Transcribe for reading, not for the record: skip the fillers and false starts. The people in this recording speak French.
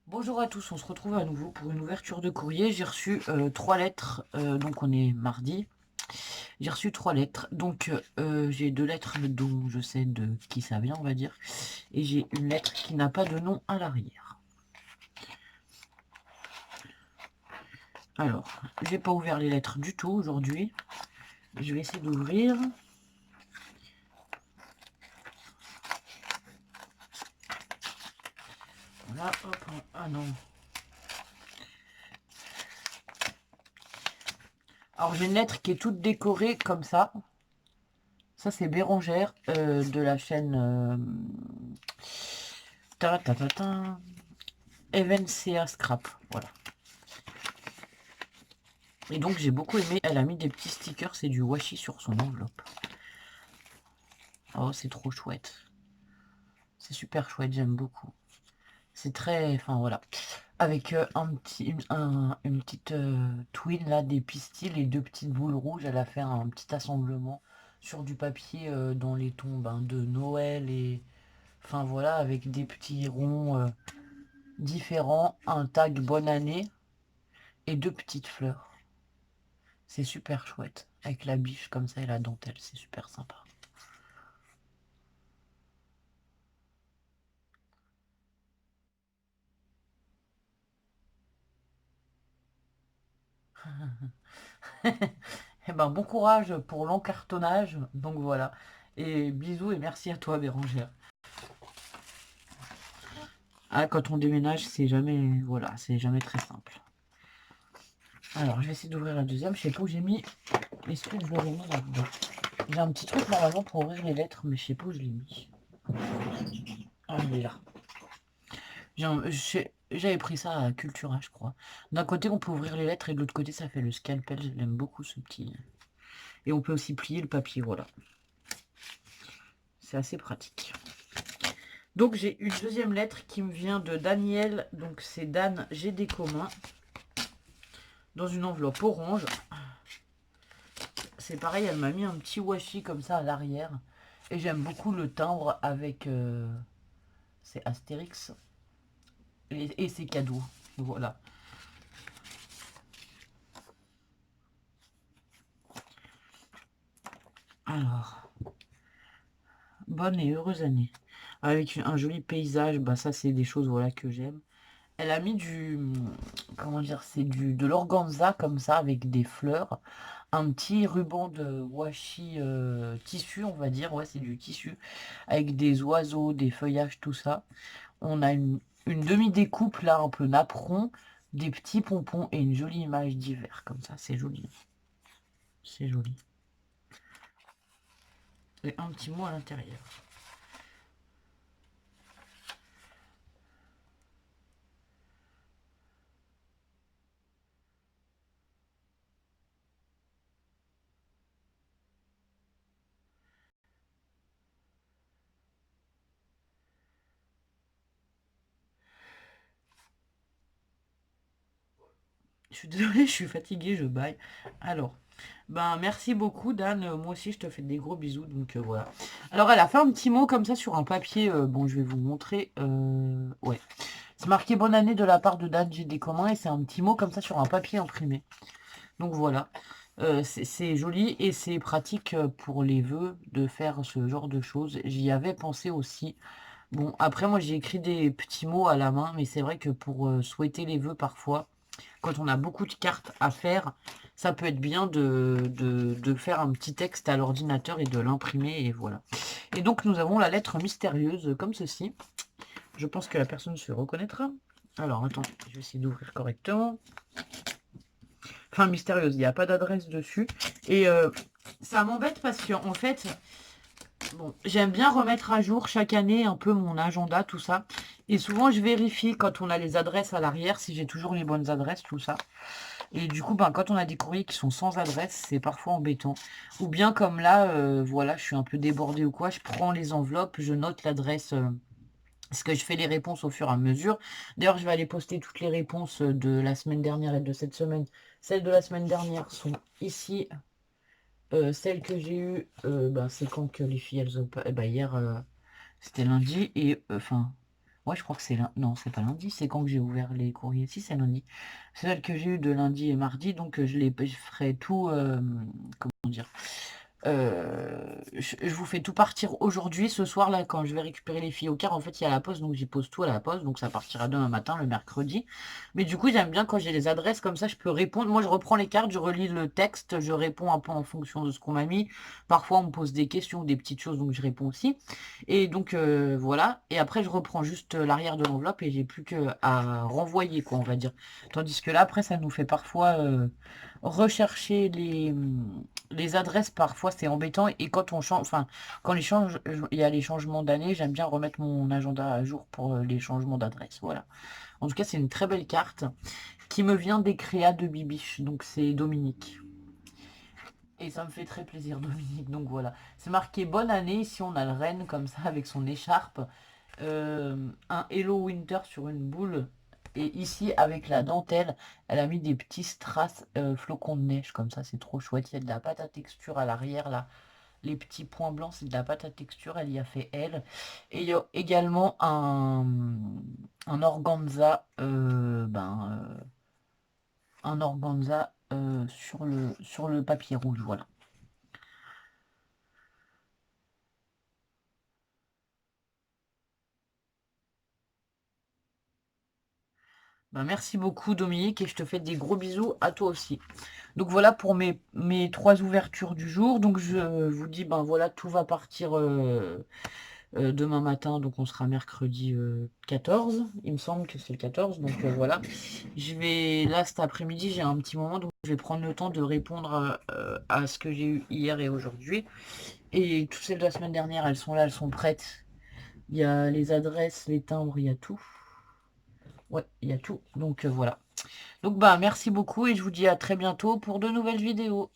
Bonjour à tous, on se retrouve à nouveau pour une ouverture de courrier. J'ai reçu 3 lettres, donc on est mardi. J'ai reçu 3 lettres, donc j'ai 2 lettres dont je sais de qui ça vient, on va dire, et j'ai une lettre qui n'a pas de nom à l'arrière. Alors, j'ai pas ouvert les lettres du tout aujourd'hui. Je vais essayer d'ouvrir. Voilà, hop, ah non. Alors j'ai une lettre qui est toute décorée comme ça. Ça c'est Bérangère de la chaîne ta ta ta ta, Evencia Scrap. Voilà. Et donc j'ai beaucoup aimé, elle a mis des petits stickers, c'est du washi sur son enveloppe. Oh, c'est trop chouette. C'est super chouette, j'aime beaucoup. C'est très, enfin voilà. Avec une petite twin là, des pistils et 2 petites boules rouges, elle a fait un petit assemblement sur du papier dans les tons de Noël et enfin voilà, avec des petits ronds différents, un tag bonne année et 2 petites fleurs. C'est super chouette. Avec la biche comme ça et la dentelle, c'est super sympa. Eh ben, bon courage pour l'encartonnage. Donc voilà. Et bisous et merci à toi, Bérangère. Ah, quand on déménage, c'est jamais, voilà, c'est jamais très simple. Alors, je vais essayer d'ouvrir la deuxième. Je sais pas où j'ai mis. Est-ce que je l'aurais mis là-dedans? J'ai un petit truc normalement pour ouvrir les lettres, mais je sais pas où je l'ai mis. Ah, il est là. J'avais pris ça à Cultura, je crois. D'un côté, on peut ouvrir les lettres et de l'autre côté, ça fait le scalpel. J'aime beaucoup ce petit. Et on peut aussi plier le papier, voilà. C'est assez pratique. Donc j'ai une deuxième lettre qui me vient de Daniel, donc c'est Dan GD commun, dans une enveloppe orange. C'est pareil, elle m'a mis un petit washi comme ça à l'arrière. Et j'aime beaucoup le timbre avec... c'est Astérix. Et c'est cadeau. Voilà. Alors, bonne et heureuse année. Avec un joli paysage, bah ça c'est des choses voilà que j'aime. Elle a mis du, comment dire, c'est de l'organza comme ça avec des fleurs, un petit ruban de washi tissu, on va dire, ouais, c'est du tissu, avec des oiseaux, des feuillages, tout ça. On a une demi-découpe là, un peu napperon, des petits pompons et une jolie image d'hiver, comme ça, c'est joli. C'est joli. Et un petit mot à l'intérieur. Je suis désolée, je suis fatiguée, je baille. Alors, ben merci beaucoup Dan, moi aussi je te fais des gros bisous, donc voilà. Alors elle a fait un petit mot comme ça sur un papier, bon je vais vous montrer, ouais. C'est marqué bonne année de la part de Dan GD commun et c'est un petit mot comme ça sur un papier imprimé. Donc voilà, c'est joli et c'est pratique pour les vœux de faire ce genre de choses. J'y avais pensé aussi. Bon, après moi j'ai écrit des petits mots à la main, mais c'est vrai que pour souhaiter les vœux parfois, quand on a beaucoup de cartes à faire, ça peut être bien de faire un petit texte à l'ordinateur et de l'imprimer, et voilà. Et donc nous avons la lettre mystérieuse comme ceci. Je pense que la personne se reconnaîtra. Alors attends, je vais essayer d'ouvrir correctement. Enfin mystérieuse, il n'y a pas d'adresse dessus. Et ça m'embête parce que en fait, bon, j'aime bien remettre à jour chaque année un peu mon agenda, tout ça. Et souvent je vérifie quand on a les adresses à l'arrière, si j'ai toujours les bonnes adresses, tout ça. Et du coup, ben, quand on a des courriers qui sont sans adresse, c'est parfois embêtant. Ou bien comme là, voilà, je suis un peu débordée ou quoi, je prends les enveloppes, je note l'adresse, parce que je fais les réponses au fur et à mesure. D'ailleurs, je vais aller poster toutes les réponses de la semaine dernière et de cette semaine. Celles de la semaine dernière sont ici. Celles que j'ai eues, ben, c'est quand que les filles, elles ont pas... eh ben, hier, c'était lundi, et enfin... Ouais, je crois que c'est lundi. Non, c'est pas lundi, c'est quand que j'ai ouvert les courriers. Si, c'est lundi. C'est celle que j'ai eu de lundi et mardi, donc je ferai tout. Comment dire? Je vous fais tout partir aujourd'hui, ce soir, là, quand je vais récupérer les filles au car. En fait, il y a la poste, donc j'y pose tout à la poste, donc ça partira demain matin, le mercredi. Mais du coup, j'aime bien quand j'ai les adresses comme ça, je peux répondre. Moi, je reprends les cartes, je relis le texte, je réponds un peu en fonction de ce qu'on m'a mis. Parfois, on me pose des questions, des petites choses, donc je réponds aussi. Et donc, voilà. Et après, je reprends juste l'arrière de l'enveloppe et j'ai plus que à renvoyer, quoi, on va dire. Tandis que là, après, ça nous fait parfois rechercher les adresses. Parfois, c'est embêtant. Et quand on change, enfin, quand il y a les changements d'année, j'aime bien remettre mon agenda à jour pour les changements d'adresse. Voilà. En tout cas, c'est une très belle carte qui me vient des créas de Bibiche. Donc, c'est Dominique. Et ça me fait très plaisir, Dominique. Donc voilà. C'est marqué bonne année. Ici, on a le renne comme ça avec son écharpe. Un Hello Winter sur une boule. Et ici, avec la dentelle, elle a mis des petits strass flocons de neige comme ça. C'est trop chouette. Il y a de la pâte à texture à l'arrière là. Les petits points blancs, c'est de la pâte à texture. Elle y a fait elle. Et il y a également un organza. Un organza sur le papier rouge. Voilà. Ben, merci beaucoup Dominique et je te fais des gros bisous à toi aussi. Donc voilà pour mes trois ouvertures du jour. Donc je vous dis, ben voilà, tout va partir demain matin. Donc on sera mercredi 14. Il me semble que c'est le 14. Donc voilà. Je vais, là cet après-midi, j'ai un petit moment. Donc je vais prendre le temps de répondre à ce que j'ai eu hier et aujourd'hui. Et toutes celles de la semaine dernière, elles sont là, elles sont prêtes. Il y a les adresses, les timbres, il y a tout. Ouais, il y a tout. Donc voilà. Donc bah merci beaucoup et je vous dis à très bientôt pour de nouvelles vidéos.